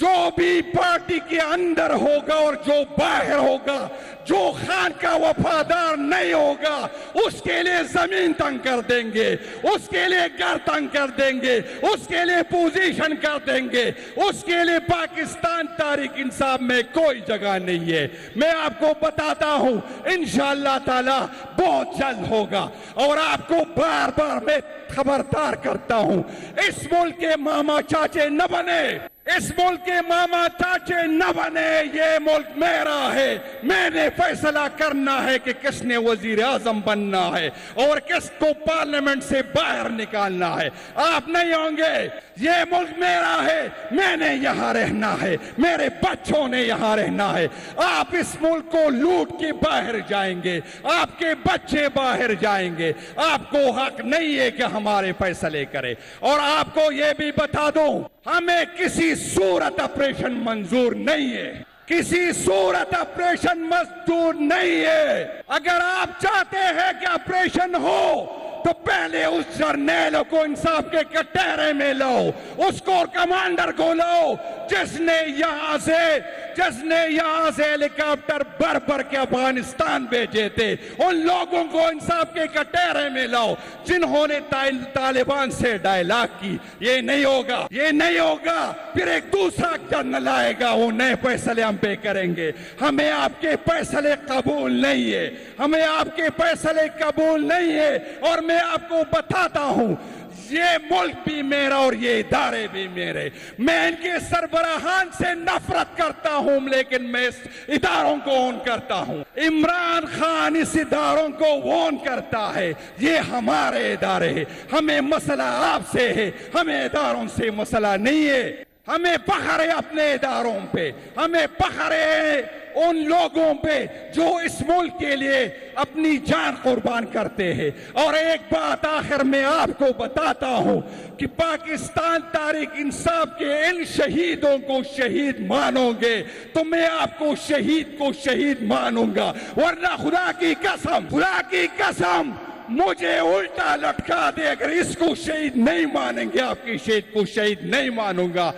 جو بھی پارٹی کے اندر ہوگا اور جو باہر ہوگا، جو خان کا وفادار نہیں ہوگا، اس کے لیے زمین تنگ کر دیں گے، اس کے لیے گھر تنگ کر دیں گے، اس کے لیے پوزیشن کر دیں گے، اس کے لیے پاکستان تحریک انصاف میں کوئی جگہ نہیں ہے۔ میں آپ کو بتاتا ہوں انشاءاللہ تعالی بہت جلد ہوگا، اور آپ کو بار بار میں خبردار کرتا ہوں، اس ملک کے ماما چاچے نہ بنے، اس ملک کے ماما چاچے نہ بنے۔ یہ ملک میرا ہے، میں نے فیصلہ کرنا ہے کہ کس نے وزیر اعظم بننا ہے اور کس کو پارلیمنٹ سے باہر نکالنا ہے۔ آپ نہیں ہوں گے۔ یہ ملک میرا ہے، میں نے یہاں رہنا ہے، میرے بچوں نے یہاں رہنا ہے۔ آپ اس ملک کو لوٹ کے باہر جائیں گے، آپ کے بچے باہر جائیں گے، آپ کو حق نہیں ہے کہ ہمارے فیصلے کرے۔ اور آپ کو یہ بھی بتا دوں، ہمیں کسی صورت آپریشن منظور نہیں ہے، کسی صورت آپریشن منظور نہیں ہے۔ اگر آپ چاہتے ہیں کہ آپریشن ہو تو پہلے اس جرنیل کو انصاف کے کٹہرے میں لاؤ، اس کور کمانڈر کو لاؤ جس نے یہاں سے ہیلی کاپٹر بھر کے افغانستان بھیجے تھے۔ ان لوگوں کو انصاف کے کٹہرے میں لاؤ جنہوں نے طالبان سے ڈائلاگ کی۔ یہ نہیں ہوگا، یہ نہیں ہوگا۔ پھر ایک دوسرا جنرل آئے گا، وہ نئے فیصلے ہم پہ کریں گے۔ ہمیں آپ کے فیصلے قبول نہیں ہے، ہمیں آپ کے فیصلے قبول نہیں ہے۔ اور میں آپ کو بتاتا ہوں، یہ ملک بھی میرا اور یہ ادارے بھی میرے۔ میں ان کے سربراہان سے نفرت کرتا ہوں، لیکن میں اس اداروں کو اون کرتا ہوں۔ عمران خان اس اداروں کو اون کرتا ہے۔ یہ ہمارے ادارے ہیں، ہمیں مسئلہ آپ سے ہے، ہمیں اداروں سے مسئلہ نہیں ہے۔ ہمیں فخر ہے اپنے اداروں پہ، ہمیں فخر ہے ان لوگوں پہ جو اس ملک کے لیے اپنی جان قربان کرتے ہیں۔ اور ایک بات آخر میں آپ کو بتاتا ہوں کہ پاکستان تحریک انصاف کے ان شہیدوں کو شہید مانو گے تو میں آپ کو شہید مانوں گا، ورنہ خدا کی قسم مجھے الٹا لٹکا دے اگر اس کو شہید نہیں مانیں گے، آپ کی شہید کو شہید نہیں مانوں گا۔